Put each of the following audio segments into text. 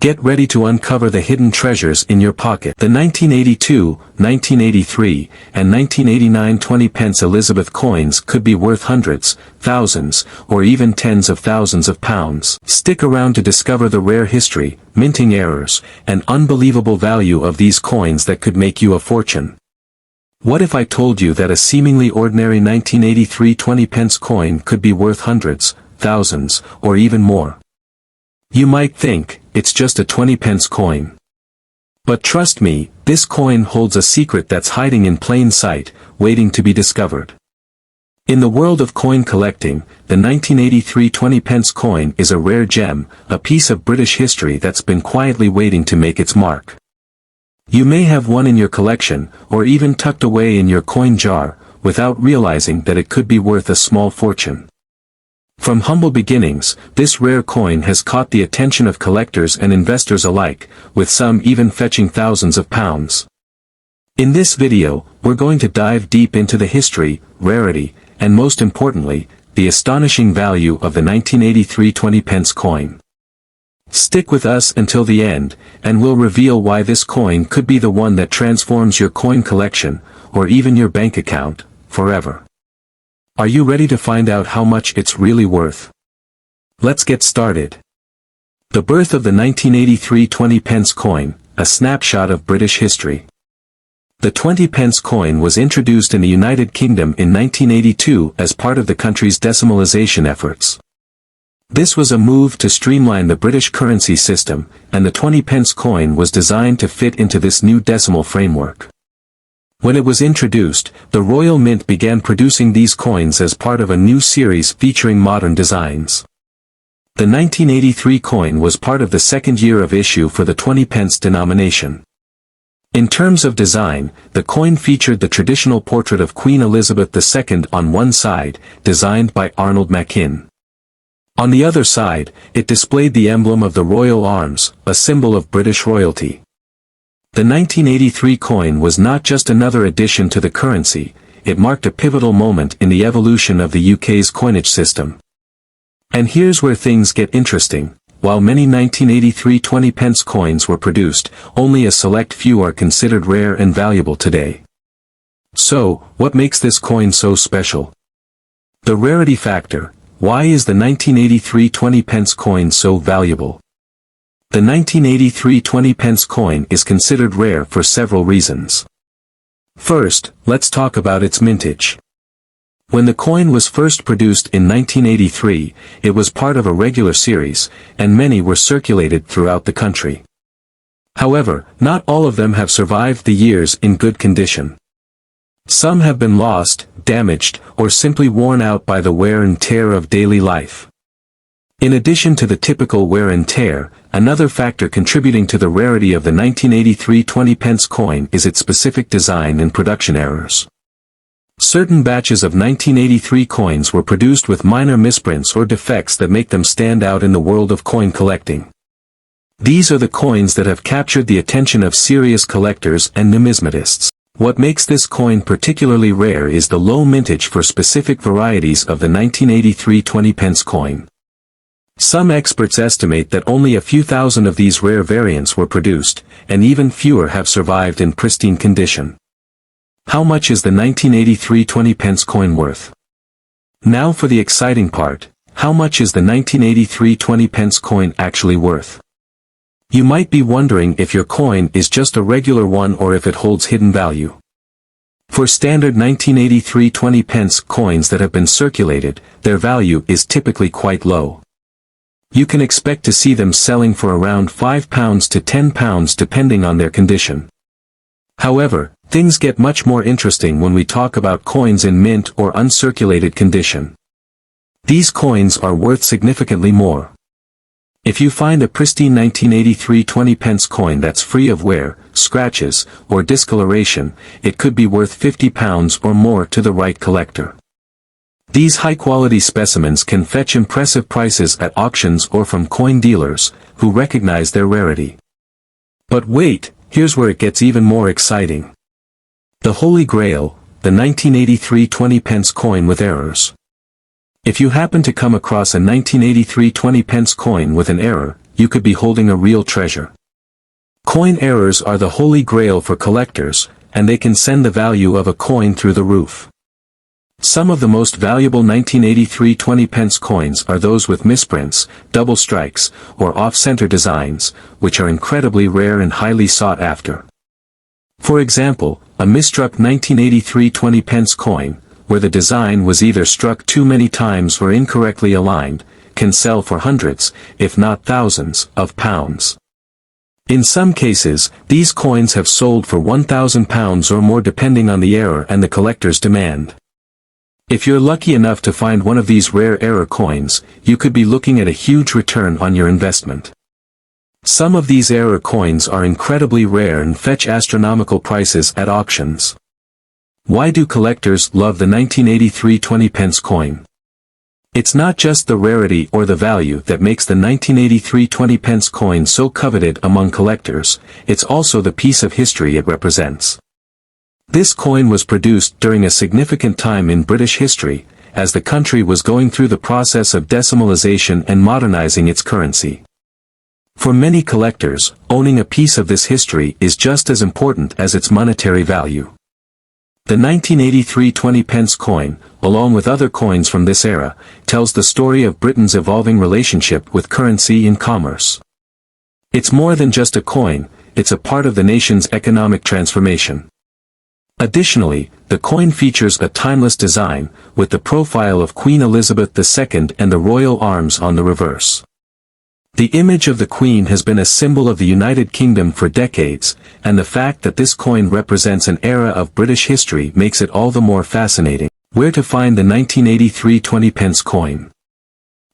Get ready to uncover the hidden treasures in your pocket. The 1982, 1983, and 1989 20p Elizabeth coins could be worth hundreds, thousands, or even tens of thousands of pounds. Stick around to discover the rare history, minting errors, and unbelievable value of these coins that could make you a fortune. What if I told you that a seemingly ordinary 1983 20p coin could be worth hundreds, thousands, or even more? You might think, it's just a 20p coin. But trust me, this coin holds a secret that's hiding in plain sight, waiting to be discovered. In the world of coin collecting, the 1983 20p coin is a rare gem, a piece of British history that's been quietly waiting to make its mark. You may have one in your collection, or even tucked away in your coin jar, without realizing that it could be worth a small fortune. From humble beginnings, this rare coin has caught the attention of collectors and investors alike, with some even fetching thousands of pounds. In this video, we're going to dive deep into the history, rarity, and most importantly, the astonishing value of the 1983 20p coin. Stick with us until the end, and we'll reveal why this coin could be the one that transforms your coin collection, or even your bank account, forever. Are you ready to find out how much it's really worth? Let's get started. The birth of the 1983 20p coin, a snapshot of British history. The 20p coin was introduced in the United Kingdom in 1982 as part of the country's decimalisation efforts. This was a move to streamline the British currency system, and the 20p coin was designed to fit into this new decimal framework. When it was introduced, the Royal Mint began producing these coins as part of a new series featuring modern designs. The 1983 coin was part of the second year of issue for the 20p denomination. In terms of design, the coin featured the traditional portrait of Queen Elizabeth II on one side, designed by Arnold Machin. On the other side, it displayed the emblem of the Royal Arms, a symbol of British royalty. The 1983 coin was not just another addition to the currency, it marked a pivotal moment in the evolution of the UK's coinage system. And here's where things get interesting. While many 1983 20p coins were produced, only a select few are considered rare and valuable today. So, what makes this coin so special? The rarity factor. Why is the 1983 20p coin so valuable? The 1983 20p coin is considered rare for several reasons. First, let's talk about its mintage. When the coin was first produced in 1983, it was part of a regular series, and many were circulated throughout the country. However, not all of them have survived the years in good condition. Some have been lost, damaged, or simply worn out by the wear and tear of daily life. In addition to the typical wear and tear, another factor contributing to the rarity of the 1983 20p coin is its specific design and production errors. Certain batches of 1983 coins were produced with minor misprints or defects that make them stand out in the world of coin collecting. These are the coins that have captured the attention of serious collectors and numismatists. What makes this coin particularly rare is the low mintage for specific varieties of the 1983 20p coin. Some experts estimate that only a few thousand of these rare variants were produced, and even fewer have survived in pristine condition. How much is the 1983 20p coin worth? Now for the exciting part, how much is the 1983 20p coin actually worth? You might be wondering if your coin is just a regular one or if it holds hidden value. For standard 1983 20p coins that have been circulated, their value is typically quite low. You can expect to see them selling for around £5 to £10 depending on their condition. However, things get much more interesting when we talk about coins in mint or uncirculated condition. These coins are worth significantly more. If you find a pristine 1983 20p coin that's free of wear, scratches, or discoloration, it could be worth £50 or more to the right collector. These high-quality specimens can fetch impressive prices at auctions or from coin dealers, who recognize their rarity. But wait, here's where it gets even more exciting. The Holy Grail, the 1983 20p coin with errors. If you happen to come across a 1983 20p coin with an error, you could be holding a real treasure. Coin errors are the holy grail for collectors, and they can send the value of a coin through the roof. Some of the most valuable 1983 20p coins are those with misprints, double strikes, or off-center designs, which are incredibly rare and highly sought after. For example, a misstruck 1983 20p coin, where the design was either struck too many times or incorrectly aligned, can sell for hundreds, if not thousands, of pounds. In some cases, these coins have sold for £1,000 or more depending on the error and the collector's demand. If you're lucky enough to find one of these rare error coins, you could be looking at a huge return on your investment. Some of these error coins are incredibly rare and fetch astronomical prices at auctions. Why do collectors love the 1983 20p coin? It's not just the rarity or the value that makes the 1983 20p coin so coveted among collectors, it's also the piece of history it represents. This coin was produced during a significant time in British history, as the country was going through the process of decimalization and modernizing its currency. For many collectors, owning a piece of this history is just as important as its monetary value. The 1983 20p coin, along with other coins from this era, tells the story of Britain's evolving relationship with currency and commerce. It's more than just a coin, it's a part of the nation's economic transformation. Additionally, the coin features a timeless design, with the profile of Queen Elizabeth II and the royal arms on the reverse. The image of the Queen has been a symbol of the United Kingdom for decades, and the fact that this coin represents an era of British history makes it all the more fascinating. Where to find the 1983 20p coin?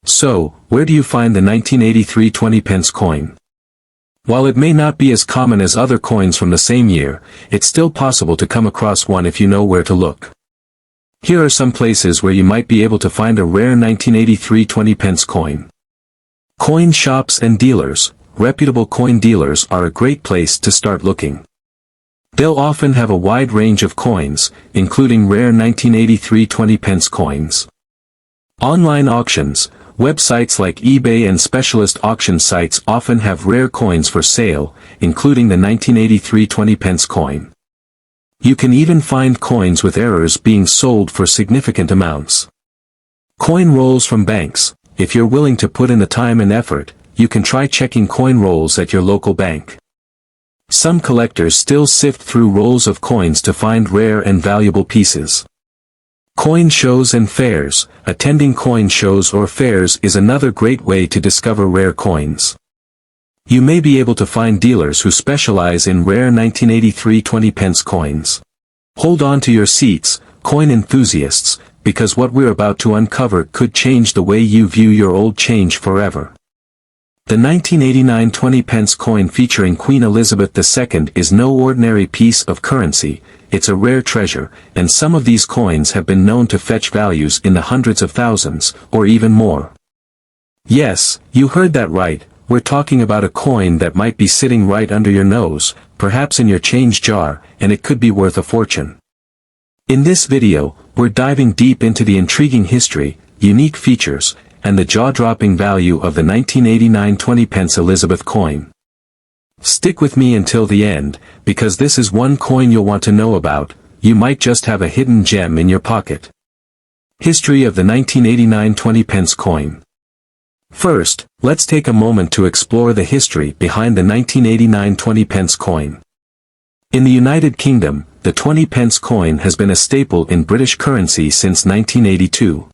So, where do you find the 1983 20p coin? While it may not be as common as other coins from the same year, it's still possible to come across one if you know where to look. Here are some places where you might be able to find a rare 1983 20p coin. Coin shops and dealers. Reputable coin dealers are a great place to start looking. They'll often have a wide range of coins, including rare 1983 20p coins. Online auctions. Websites like eBay and specialist auction sites often have rare coins for sale, including the 1983 20p coin. You can even find coins with errors being sold for significant amounts. Coin rolls from banks. If you're willing to put in the time and effort, you can try checking coin rolls at your local bank. Some collectors still sift through rolls of coins to find rare and valuable pieces. Coin shows and fairs. Attending coin shows or fairs is another great way to discover rare coins. You may be able to find dealers who specialize in rare 1983 20p coins. Hold on to your seats, coin enthusiasts, because what we're about to uncover could change the way you view your old change forever. The 1989 20p coin featuring Queen Elizabeth II is no ordinary piece of currency, it's a rare treasure, and some of these coins have been known to fetch values in the hundreds of thousands, or even more. Yes, you heard that right, we're talking about a coin that might be sitting right under your nose, perhaps in your change jar, and it could be worth a fortune. In this video, we're diving deep into the intriguing history, unique features, and the jaw-dropping value of the 1989 20p Elizabeth coin. Stick with me until the end, because this is one coin you'll want to know about. You might just have a hidden gem in your pocket. History of the 1989 20p coin. First, let's take a moment to explore the history behind the 1989 20p coin. In the United Kingdom, the 20p coin has been a staple in British currency since 1982.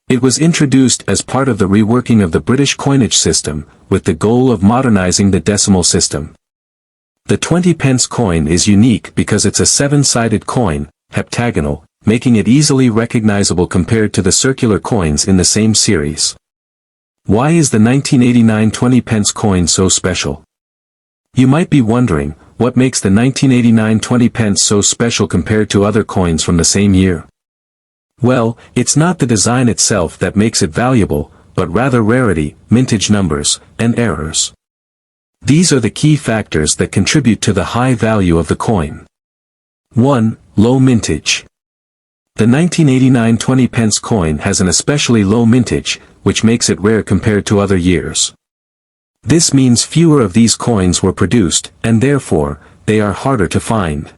It was introduced as part of the reworking of the British coinage system, with the goal of modernizing the decimal system. The 20p coin is unique because it's a seven-sided coin, heptagonal, making it easily recognizable compared to the circular coins in the same series. Why is the 1989 20p coin so special? You might be wondering, what makes the 1989 20p so special compared to other coins from the same year? Well, it's not the design itself that makes it valuable, but rather rarity, mintage numbers, and errors. These are the key factors that contribute to the high value of the coin. 1. Low mintage. The 1989 20p coin has an especially low mintage, which makes it rare compared to other years. This means fewer of these coins were produced, and therefore, they are harder to find.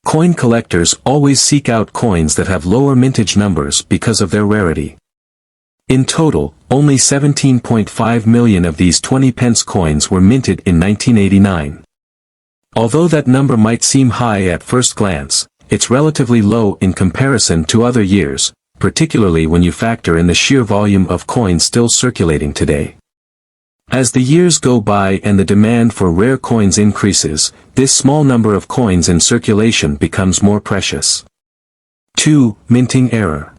Coin collectors always seek out coins that have lower mintage numbers because of their rarity. In total, only 17.5 million of these 20-pence coins were minted in 1989. Although that number might seem high at first glance, it's relatively low in comparison to other years, particularly when you factor in the sheer volume of coins still circulating today. As the years go by and the demand for rare coins increases, this small number of coins in circulation becomes more precious. 2. Minting error.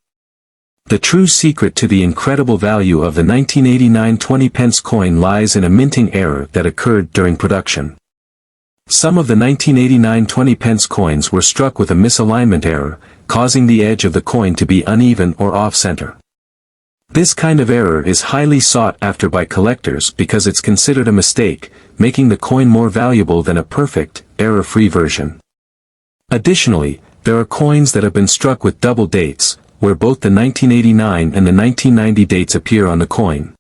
The true secret to the incredible value of the 1989 20-pence coin lies in a minting error that occurred during production. Some of the 1989 20-pence coins were struck with a misalignment error, causing the edge of the coin to be uneven or off-center. This kind of error is highly sought after by collectors because it's considered a mistake, making the coin more valuable than a perfect, error-free version. Additionally, there are coins that have been struck with double dates, where both the 1989 and the 1990 dates appear on the coin.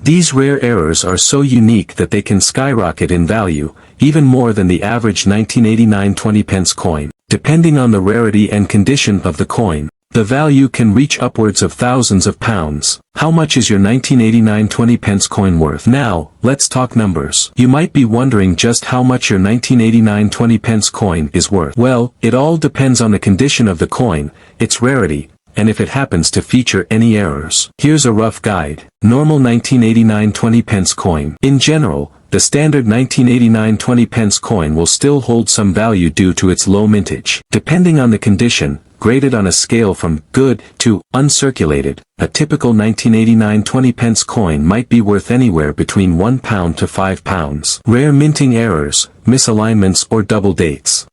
These rare errors are so unique that they can skyrocket in value, even more than the average 1989 20-pence coin. Depending on the rarity and condition of the coin, the value can reach upwards of thousands of pounds. How much is your 1989 20-pence coin worth? Now, let's talk numbers. You might be wondering just how much your 1989 20-pence coin is worth. Well, it all depends on the condition of the coin, its rarity, and if it happens to feature any errors. Here's a rough guide. Normal 1989 20-pence coin. In general, the standard 1989 20-pence coin will still hold some value due to its low mintage. Depending on the condition, graded on a scale from good to uncirculated, a typical 1989 20-pence coin might be worth anywhere between £1 to £5. Rare minting errors, misalignments or double dates.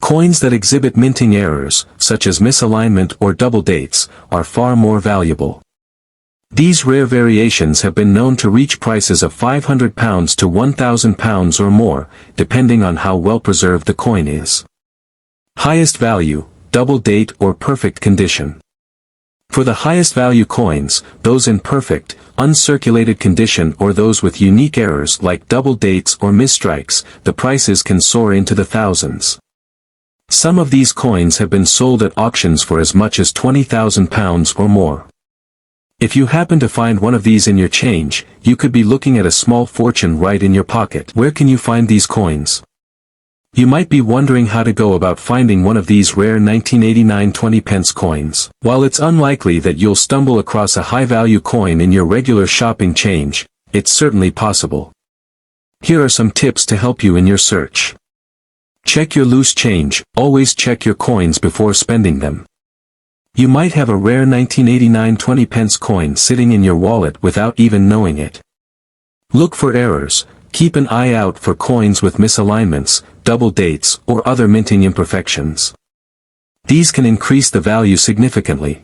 Coins that exhibit minting errors, such as misalignment or double dates, are far more valuable. These rare variations have been known to reach prices of £500 to £1,000 or more, depending on how well preserved the coin is. Highest value, double date or perfect condition. For the highest value coins, those in perfect, uncirculated condition or those with unique errors like double dates or misstrikes, the prices can soar into the thousands. Some of these coins have been sold at auctions for as much as £20,000 or more. If you happen to find one of these in your change, you could be looking at a small fortune right in your pocket. Where can you find these coins? You might be wondering how to go about finding one of these rare 1989 20-pence coins. While it's unlikely that you'll stumble across a high-value coin in your regular shopping change, it's certainly possible. Here are some tips to help you in your search. Check your loose change. Always check your coins before spending them. You might have a rare 1989 20-pence coin sitting in your wallet without even knowing it. Look for errors. Keep an eye out for coins with misalignments, double dates, or other minting imperfections. These can increase the value significantly.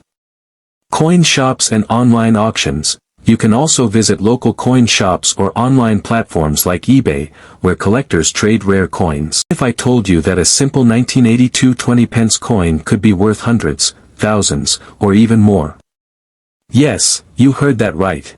Coin shops and online auctions. You can also visit local coin shops or online platforms like eBay, where collectors trade rare coins. If I told you that a simple 1982 20-pence coin could be worth hundreds, thousands, or even more? Yes, you heard that right.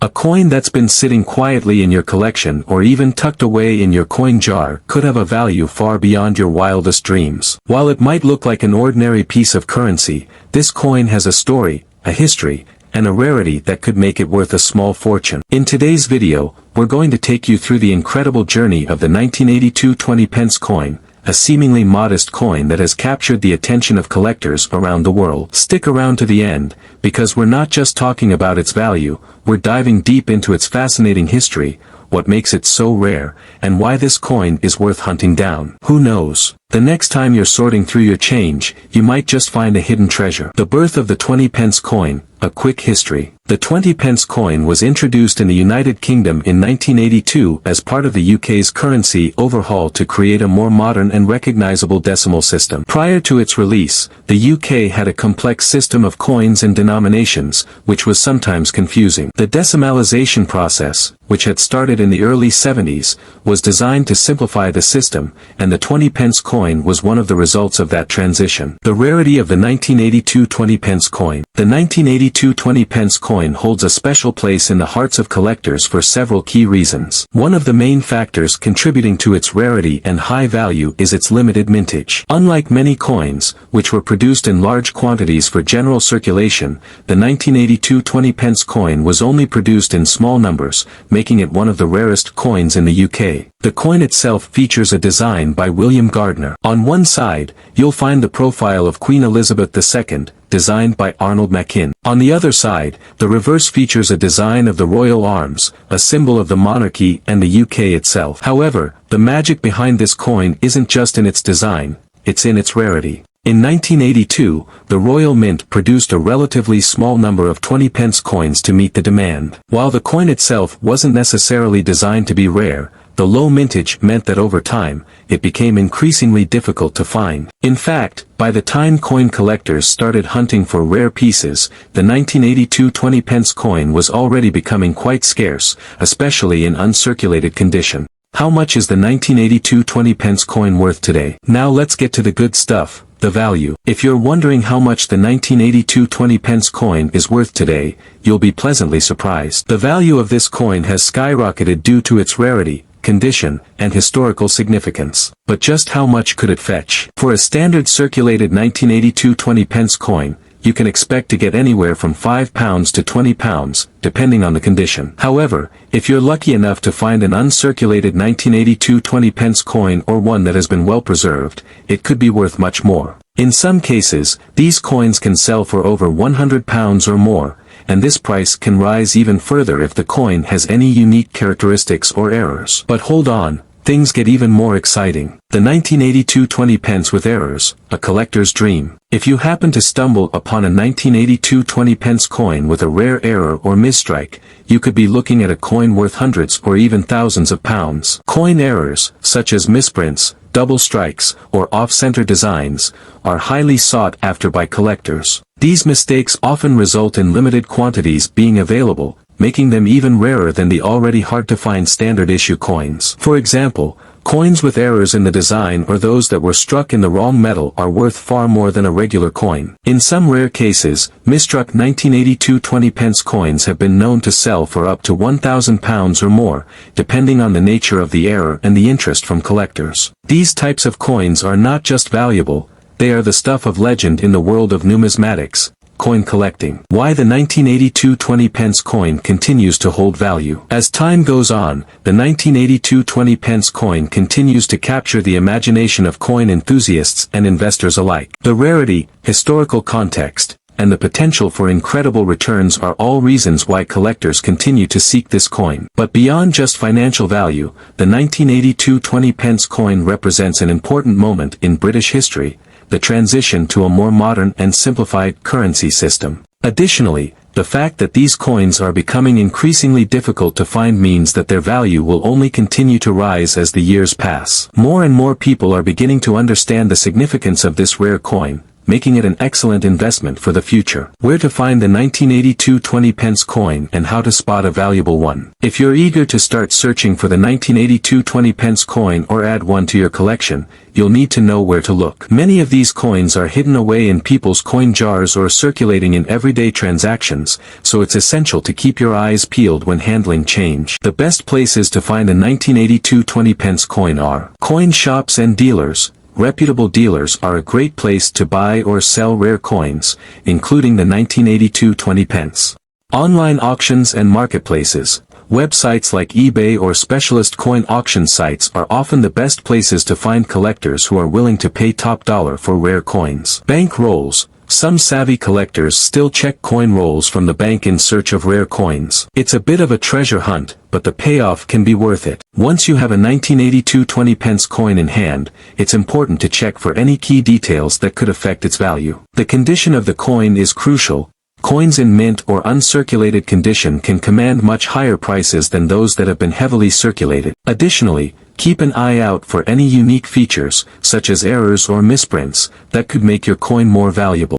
A coin that's been sitting quietly in your collection or even tucked away in your coin jar could have a value far beyond your wildest dreams. While it might look like an ordinary piece of currency, this coin has a story, a history, and a rarity that could make it worth a small fortune. In today's video, we're going to take you through the incredible journey of the 1982 20-pence coin, a seemingly modest coin that has captured the attention of collectors around the world. Stick around to the end, because we're not just talking about its value, we're diving deep into its fascinating history, what makes it so rare, and why this coin is worth hunting down. Who knows? The next time you're sorting through your change, you might just find a hidden treasure. The birth of the 20-pence coin, a quick history. The 20-pence coin was introduced in the United Kingdom in 1982 as part of the UK's currency overhaul to create a more modern and recognizable decimal system. Prior to its release, the UK had a complex system of coins and denominations, which was sometimes confusing. The decimalization process, which had started in the early 70s, was designed to simplify the system, and the 20-pence coin was one of the results of that transition. The rarity of the 1982 20-pence coin. The 1982 20-pence coin holds a special place in the hearts of collectors for several key reasons. One of the main factors contributing to its rarity and high value is its limited mintage. Unlike many coins, which were produced in large quantities for general circulation, the 1982 20-pence coin was only produced in small numbers, making it one of the rarest coins in the UK. The coin itself features a design by William Gardner. On one side, you'll find the profile of Queen Elizabeth II, designed by Arnold Machin. On the other side, the reverse features a design of the royal arms, a symbol of the monarchy and the UK itself. However, the magic behind this coin isn't just in its design, it's in its rarity. In 1982, the Royal Mint produced a relatively small number of 20-pence coins to meet the demand. While the coin itself wasn't necessarily designed to be rare, the low mintage meant that over time, it became increasingly difficult to find. In fact, by the time coin collectors started hunting for rare pieces, the 1982 20-pence coin was already becoming quite scarce, especially in uncirculated condition. How much is the 1982 20-pence coin worth today? Now let's get to the good stuff. The value. If you're wondering how much the 1982 20-pence coin is worth today, you'll be pleasantly surprised. The value of this coin has skyrocketed due to its rarity, condition, and historical significance. But just how much could it fetch? For a standard circulated 1982 20-pence coin, you can expect to get anywhere from £5 to £20, depending on the condition. However, if you're lucky enough to find an uncirculated 1982 20-pence coin or one that has been well preserved, it could be worth much more. In some cases, these coins can sell for over £100 or more, and this price can rise even further if the coin has any unique characteristics or errors. But hold on, things get even more exciting. The 1982 20-pence with errors, a collector's dream. If you happen to stumble upon a 1982 20-pence coin with a rare error or misstrike, you could be looking at a coin worth hundreds or even thousands of pounds. Coin errors, such as misprints, double strikes, or off-center designs, are highly sought after by collectors. These mistakes often result in limited quantities being available, making them even rarer than the already hard-to-find standard-issue coins. For example, coins with errors in the design or those that were struck in the wrong metal are worth far more than a regular coin. In some rare cases, misstruck 1982 20-pence coins have been known to sell for up to £1,000 or more, depending on the nature of the error and the interest from collectors. These types of coins are not just valuable, they are the stuff of legend in the world of numismatics. Coin collecting. Why the 1982 20-pence coin continues to hold value. As time goes on, the 1982 20-pence coin continues to capture the imagination of coin enthusiasts and investors alike. The rarity, historical context, and the potential for incredible returns are all reasons why collectors continue to seek this coin. But beyond just financial value, the 1982 20-pence coin represents an important moment in British history, the transition to a more modern and simplified currency system. Additionally, the fact that these coins are becoming increasingly difficult to find means that their value will only continue to rise as the years pass. More and more people are beginning to understand the significance of this rare coin, making it an excellent investment for the future. Where to find the 1982 20-pence coin and how to spot a valuable one. If you're eager to start searching for the 1982 20-pence coin or add one to your collection, you'll need to know where to look. Many of these coins are hidden away in people's coin jars or circulating in everyday transactions, so it's essential to keep your eyes peeled when handling change. The best places to find a 1982 20-pence coin are coin shops and dealers. Reputable dealers are a great place to buy or sell rare coins, including the 1982 20-pence. Online auctions and marketplaces. Websites like eBay or specialist coin auction sites are often the best places to find collectors who are willing to pay top dollar for rare coins. Bank rolls. Some savvy collectors still check coin rolls from the bank in search of rare coins. It's a bit of a treasure hunt, but the payoff can be worth it. Once you have a 1982 20-pence coin in hand, it's important to check for any key details that could affect its value. The condition of the coin is crucial. Coins in mint or uncirculated condition can command much higher prices than those that have been heavily circulated. Additionally, keep an eye out for any unique features, such as errors or misprints, that could make your coin more valuable.